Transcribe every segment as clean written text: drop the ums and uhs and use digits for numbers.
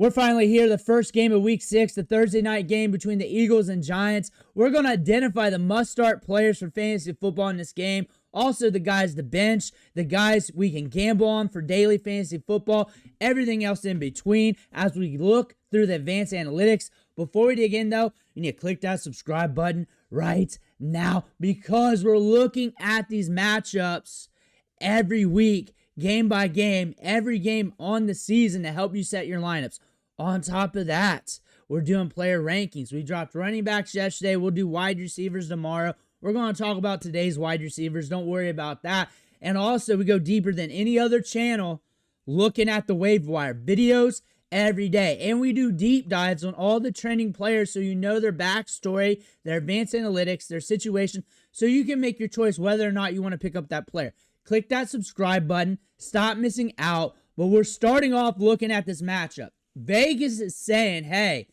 We're finally here, the first game of Week 6, the Thursday night game between the Eagles and Giants. We're going to identify the must-start players for fantasy football in this game. Also, the guys to bench, the guys we can gamble on for daily fantasy football, everything else in between as we look through the advanced analytics. Before we dig in, though, you need to click that subscribe button right now because we're looking at these matchups every week, game by game, every game on the season to help you set your lineups. On top of that, we're doing player rankings. We dropped running backs yesterday. We'll do wide receivers tomorrow. We're going to talk about today's wide receivers. Don't worry about that. And also, we go deeper than any other channel looking at the waiver wire videos every day. And we do deep dives on all the trending players so you know their backstory, their advanced analytics, their situation, so you can make your choice whether or not you want to pick up that player. Click that subscribe button. Stop missing out. But we're starting off looking at this matchup. Vegas is saying, hey,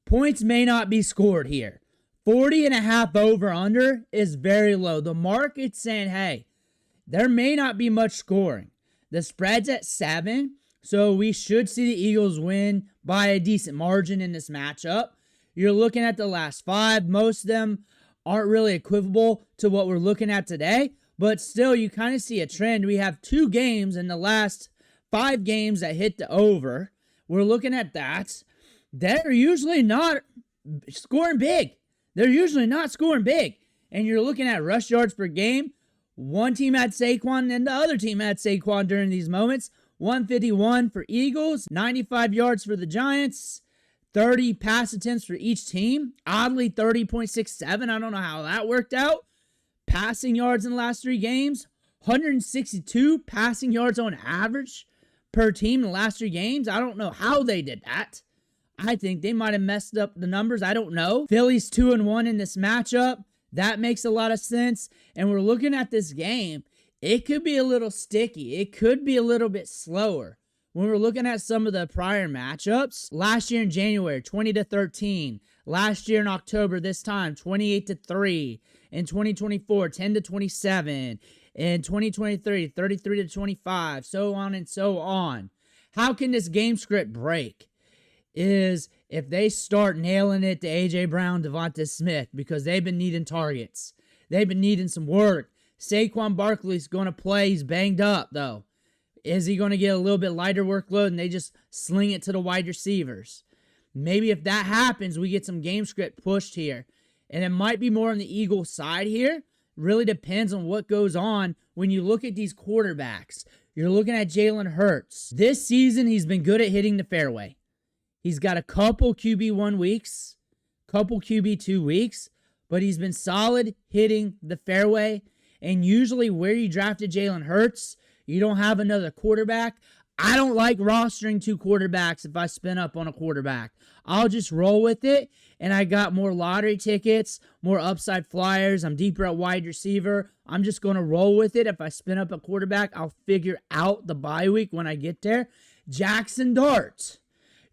points may not be scored here. 40.5 over-under is very low. The market's saying, hey, there may not be much scoring. The spread's at 7, so we should see the Eagles win by a decent margin in this matchup. You're looking at the last 5. Most of them aren't really equivalent to what we're looking at today, but still, you kind of see a trend. We have 2 games in the last 5 games that hit the over. We're looking at that. They're usually not scoring big. They're usually not scoring big. And you're looking at rush yards per game. One team had Saquon and the other team had Saquon during these moments. 151 for Eagles, 95 yards for the Giants, 30 pass attempts for each team. Oddly, 30.67. I don't know how that worked out. Passing yards in the last 3 games, 162 passing yards on average per team in the last 3 games. I don't know how they did that. I think they might have messed up the numbers. I don't know. Philly's 2-1 in this matchup. That makes a lot of sense. And we're looking at this game. It could be a little sticky. It could be a little bit slower. When we're looking at some of the prior matchups, last year in January, 20-13. Last year in October, this time, 28-3. In 2024, 10-27. In 2023, 33-25, so on and so on. How can this game script break? Is if they start nailing it to A.J. Brown, DeVonta Smith, because they've been needing targets. They've been needing some work. Saquon Barkley's going to play. He's banged up, though. Is he going to get a little bit lighter workload and they just sling it to the wide receivers? Maybe if that happens, we get some game script pushed here. And it might be more on the Eagles side here. Really depends on what goes on when you look at these quarterbacks. You're looking at Jalen Hurts. This season, he's been good at hitting the fairway. He's got a couple QB1 weeks, couple QB2 weeks, but he's been solid hitting the fairway. And usually where you drafted Jalen Hurts, you don't have another quarterback. I don't like rostering 2 quarterbacks if I spin up on a quarterback. I'll just roll with it, and I got more lottery tickets, more upside flyers. I'm deeper at wide receiver. I'm just going to roll with it. If I spin up a quarterback, I'll figure out the bye week when I get there. Jaxson Dart,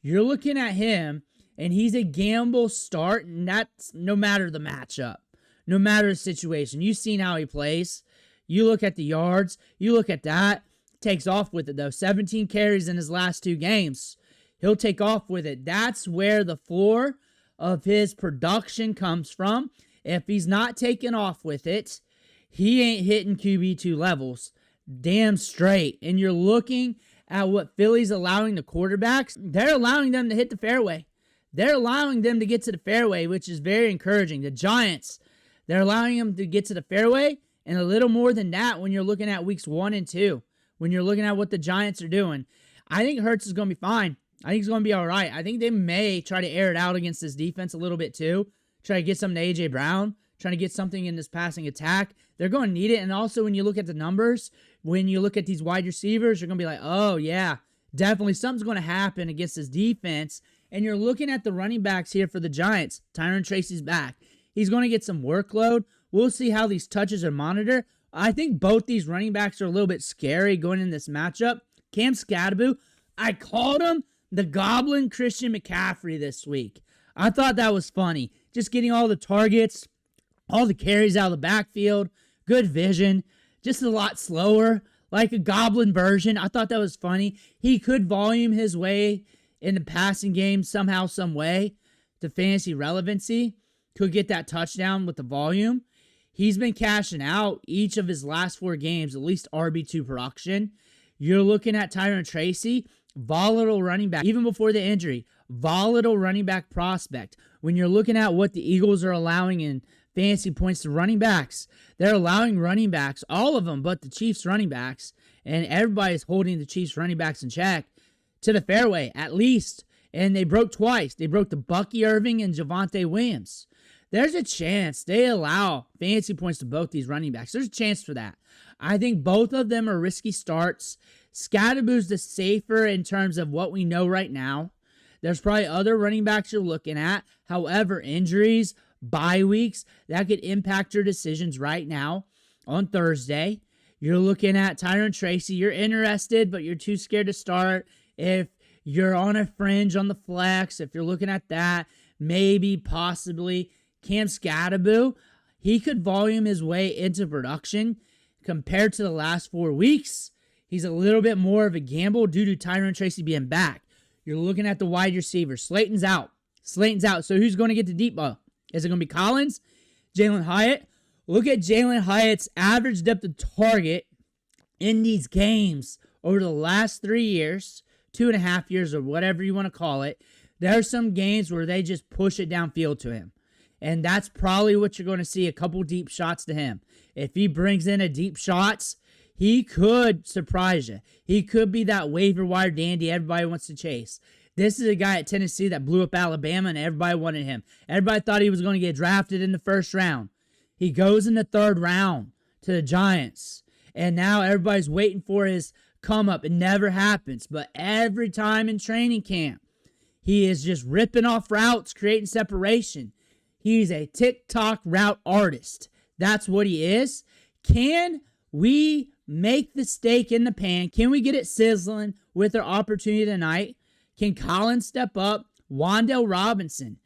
you're looking at him, and he's a gamble start, and that's no matter the matchup, no matter the situation. You've seen how he plays. You look at the yards. You look at that. Takes off with it, though. 17 carries in his last 2 games. He'll take off with it. That's where the floor of his production comes from. If he's not taking off with it, he ain't hitting QB2 levels. Damn straight. And you're looking at what Philly's allowing the quarterbacks. They're allowing them to hit the fairway. They're allowing them to get to the fairway, which is very encouraging. The Giants, they're allowing them to get to the fairway, and a little more than that when you're looking at weeks 1 and 2. When you're looking at what the Giants are doing. I think Hurts is going to be fine. I think he's going to be all right. I think they may try to air it out against this defense a little bit too. Try to get something to A.J. Brown. Trying to get something in this passing attack. They're going to need it. And also when you look at the numbers, when you look at these wide receivers, you're going to be like, oh yeah, definitely something's going to happen against this defense. And you're looking at the running backs here for the Giants. Tyrone Tracy's back. He's going to get some workload. We'll see how these touches are monitored. I think both these running backs are a little bit scary going in this matchup. Cam Skattebo, I called him the Goblin Christian McCaffrey this week. I thought that was funny. Just getting all the targets, all the carries out of the backfield, good vision, just a lot slower, like a Goblin version. I thought that was funny. He could volume his way in the passing game somehow, some way to fantasy relevancy, could get that touchdown with the volume. He's been cashing out each of his last 4 games, at least RB2 production. You're looking at Tyrone Tracy, volatile running back, even before the injury, volatile running back prospect. When you're looking at what the Eagles are allowing in fantasy points to running backs, they're allowing running backs, all of them but the Chiefs running backs, and everybody's holding the Chiefs running backs in check, to the fairway, at least. And they broke twice. They broke the Bucky Irving and Javonte Williams. There's a chance they allow fantasy points to both these running backs. There's a chance for that. I think both of them are risky starts. Skattebo's the safer in terms of what we know right now. There's probably other running backs you're looking at. However, injuries, bye weeks, that could impact your decisions right now on Thursday. You're looking at Tyrone Tracy. You're interested, but you're too scared to start. If you're on a fringe on the flex, if you're looking at that, maybe, possibly, Cam Skattebo, he could volume his way into production. Compared to the last 4 weeks, he's a little bit more of a gamble due to Tyrone Tracy being back. You're looking at the wide receiver. Slayton's out. So who's going to get the deep ball? Is it going to be Collins? Jalin Hyatt? Look at Jalin Hyatt's average depth of target in these games over the last 3 years, 2.5 years, or whatever you want to call it. There are some games where they just push it downfield to him. And that's probably what you're going to see, a couple deep shots to him. If he brings in a deep shots, he could surprise you. He could be that waiver wire dandy everybody wants to chase. This is a guy at Tennessee that blew up Alabama, and everybody wanted him. Everybody thought he was going to get drafted in the first round. He goes in the 3rd round to the Giants, and now everybody's waiting for his come up. It never happens, but every time in training camp, he is just ripping off routes, creating separation. He's a TikTok route artist. That's what he is. Can we make the steak in the pan? Can we get it sizzling with our opportunity tonight? Can Collins step up? Wan'Dale Robinson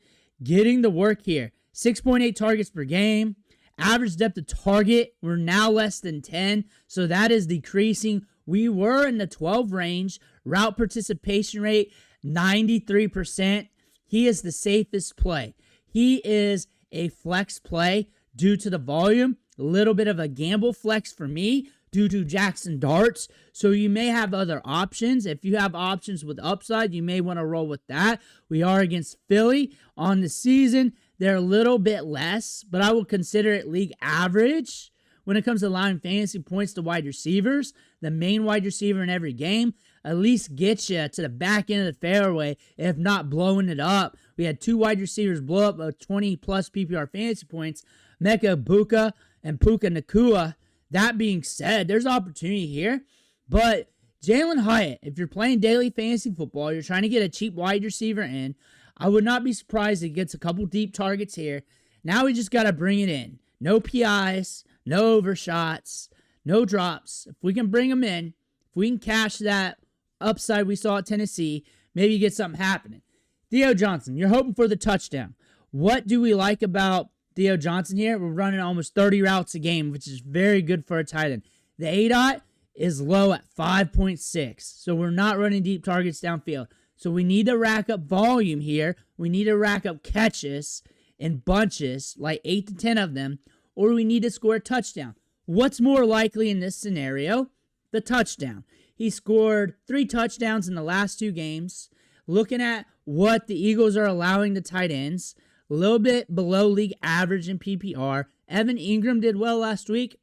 getting the work here. 6.8 targets per game. Average depth of target, we're now less than 10, so that is decreasing. We were in the 12 range. Route participation rate, 93%. He is the safest play. He is a flex play due to the volume. A little bit of a gamble flex for me due to Jaxson darts. So you may have other options. If you have options with upside, you may want to roll with that. We are against Philly on the season. They're a little bit less, but I will consider it league average when it comes to allowing fantasy points to wide receivers. The main wide receiver in every game at least gets you to the back end of the fairway, if not blowing it up. We had 2 wide receivers blow up 20-plus PPR fantasy points, Mecca Buka and Puka Nakua. That being said, there's opportunity here, but Jalin Hyatt, if you're playing daily fantasy football, you're trying to get a cheap wide receiver in, I would not be surprised if he gets a couple deep targets here. Now we just got to bring it in. No PIs, no overshots, no drops. If we can bring him in, if we can cash that upside we saw at Tennessee, maybe you get something happening. Theo Johnson, you're hoping for the touchdown. What do we like about Theo Johnson here? We're running almost 30 routes a game, which is very good for a tight end. The ADOT is low at 5.6, so we're not running deep targets downfield. So we need to rack up volume here. We need to rack up catches in bunches, like 8 to 10 of them, or we need to score a touchdown. What's more likely in this scenario? The touchdown. He scored 3 touchdowns in the last 2 games. Looking at what the Eagles are allowing the tight ends, a little bit below league average in PPR. Evan Ingram did well last week,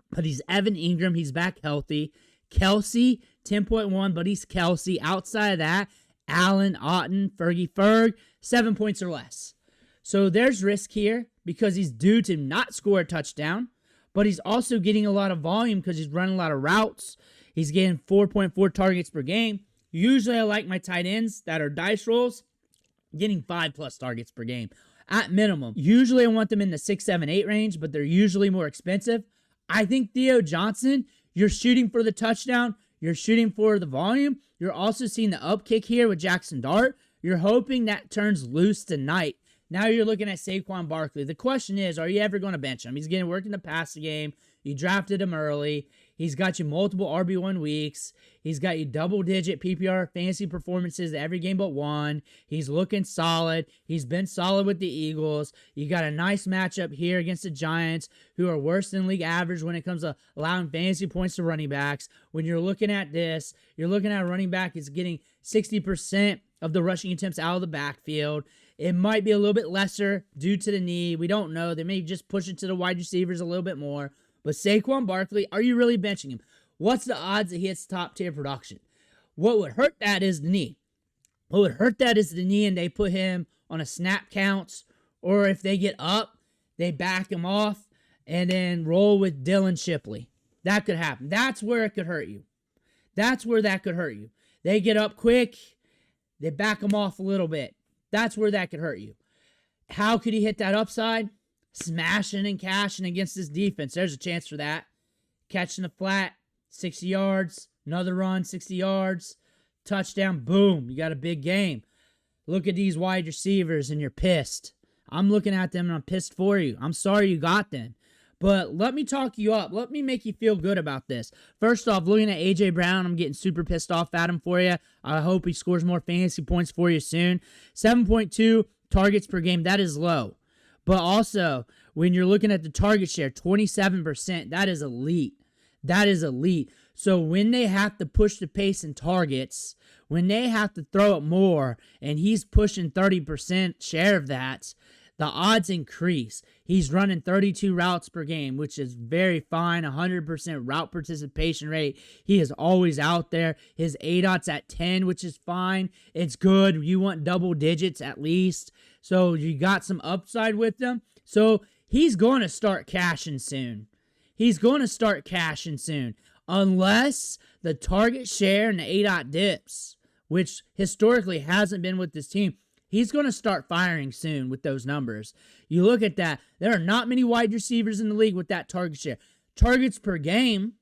but he's Evan Ingram. He's back healthy. Kelsey, 10.1, but he's Kelsey. Outside of that, Allen, Otten, Fergie Ferg, 7 points or less. So there's risk here because he's due to not score a touchdown, but he's also getting a lot of volume because he's running a lot of routes. He's getting 4.4 targets per game. Usually I like my tight ends that are dice rolls getting 5+ targets per game at minimum. Usually I want them in the 6, 7, 8 range, but they're usually more expensive. I think Theo Johnson, you're shooting for the touchdown. You're shooting for the volume. You're also seeing the upkick here with Jaxson Dart. You're hoping that turns loose tonight. Now you're looking at Saquon Barkley. The question is, are you ever going to bench him? He's getting work in the passing game. You drafted him early. He's got you multiple RB1 weeks. He's got you double-digit PPR fantasy performances every game but one. He's looking solid. He's been solid with the Eagles. You got a nice matchup here against the Giants, who are worse than league average when it comes to allowing fantasy points to running backs. When you're looking at this, you're looking at a running back is getting 60% of the rushing attempts out of the backfield. It might be a little bit lesser due to the knee. We don't know. They may just push it to the wide receivers a little bit more. But Saquon Barkley, are you really benching him? What's the odds that he hits top-tier production? What would hurt that is the knee. What would hurt that is the knee, and they put him on a snap counts, or if they get up, they back him off and then roll with Dylan Shipley. That could happen. That's where it could hurt you. That's where that could hurt you. They get up quick, they back him off a little bit. That's where that could hurt you. How could he hit that upside? Smashing and cashing against this defense. There's a chance for that. Catching the flat, 60 yards. Another run, 60 yards. Touchdown, boom. You got a big game. Look at these wide receivers and you're pissed. I'm looking at them and I'm pissed for you. I'm sorry you got them. But let me talk you up. Let me make you feel good about this. First off, looking at A.J. Brown, I'm getting super pissed off at him for you. I hope he scores more fantasy points for you soon. 7.2 targets per game. That is low. But also, when you're looking at the target share, 27%, that is elite. That is elite. So when they have to push the pace in targets, when they have to throw it more, and he's pushing 30% share of that, the odds increase. He's running 32 routes per game, which is very fine, 100% route participation rate. He is always out there. His ADOT's at 10, which is fine. It's good. You want double digits at least. So you got some upside with him. So he's going to start cashing soon. He's going to start cashing soon. Unless the target share and the ADOT dips, which historically hasn't been with this team. He's going to start firing soon with those numbers. You look at that. There are not many wide receivers in the league with that target share. Targets per game,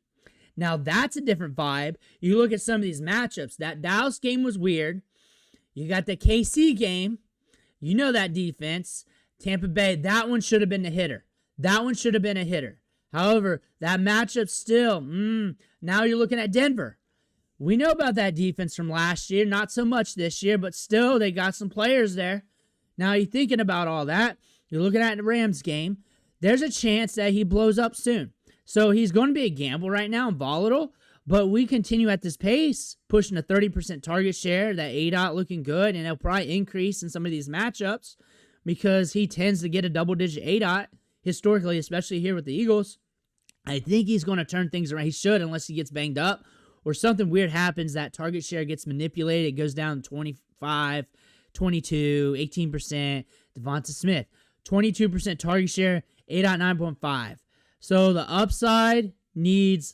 now that's a different vibe. You look at some of these matchups. That Dallas game was weird. You got the KC game. You know that defense. Tampa Bay, that one should have been the hitter. That one should have been a hitter. However, that matchup still, now you're looking at Denver. We know about that defense from last year, not so much this year, but still they got some players there. Now you're thinking about all that. You're looking at the Rams game. There's a chance that he blows up soon. So he's going to be a gamble right now and volatile, but we continue at this pace, pushing a 30% target share, that ADOT looking good, and it'll probably increase in some of these matchups because he tends to get a double-digit ADOT historically, especially here with the Eagles. I think he's going to turn things around. He should, unless he gets banged up. Or something weird happens, that target share gets manipulated. It goes down to 25, 22, 18%. DeVonta Smith, 22% target share, 8.9.5. So the upside needs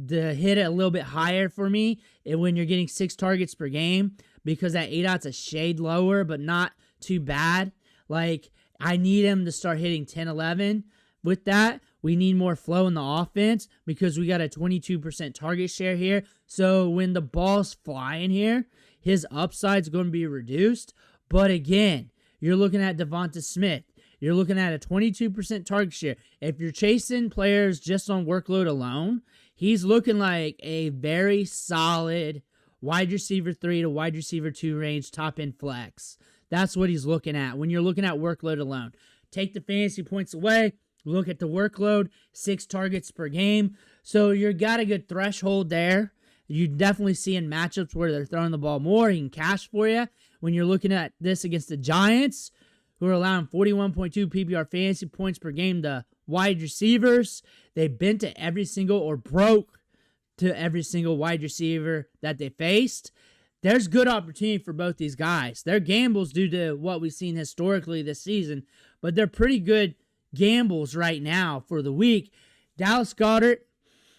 to hit it a little bit higher for me when you're getting 6 targets per game, because that ADOT's a shade lower, but not too bad. Like, I need him to start hitting 10, 11 with that. We need more flow in the offense because we got a 22% target share here. So when the ball's flying here, his upside's going to be reduced. But again, you're looking at DeVonta Smith. You're looking at a 22% target share. If you're chasing players just on workload alone, he's looking like a very solid wide receiver 3 to wide receiver 2 range top end flex. That's what he's looking at when you're looking at workload alone. Take the fantasy points away. Look at the workload, 6 targets per game. So you got a good threshold there. You definitely see in matchups where they're throwing the ball more, he can cash for you. When you're looking at this against the Giants, who are allowing 41.2 PPR fantasy points per game to wide receivers, they've been to every single or broke to every single wide receiver that they faced. There's good opportunity for both these guys. They're gambles due to what we've seen historically this season, but they're pretty good gambles right now for the week. Dallas Goedert,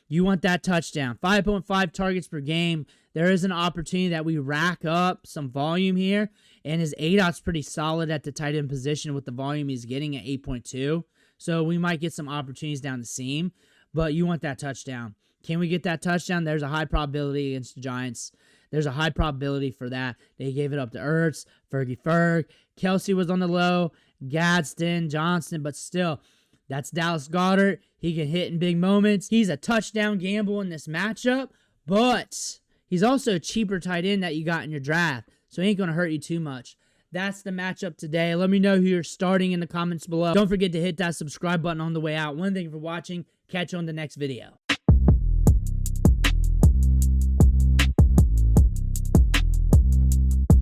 you want that touchdown. 5.5 targets per game. There is an opportunity that we rack up some volume here, and his ADOT's pretty solid at the tight end position with the volume he's getting at 8.2. So we might get some opportunities down the seam, but you want that touchdown. Can we get that touchdown? There's a high probability against the Giants. There's a high probability for that. They gave it up to Ertz, Fergie Ferg. Kelsey was on the low. Gadsden, Johnson, but still, That's Dallas Goedert. He can hit in big moments. He's a touchdown gamble in this matchup, but he's also a cheaper tight end that you got in your draft, so he ain't going to hurt you too much. That's the matchup today. Let me know who you're starting in the comments below. Don't forget to hit that subscribe button on the way out. Thank you for watching. Catch you on the next video.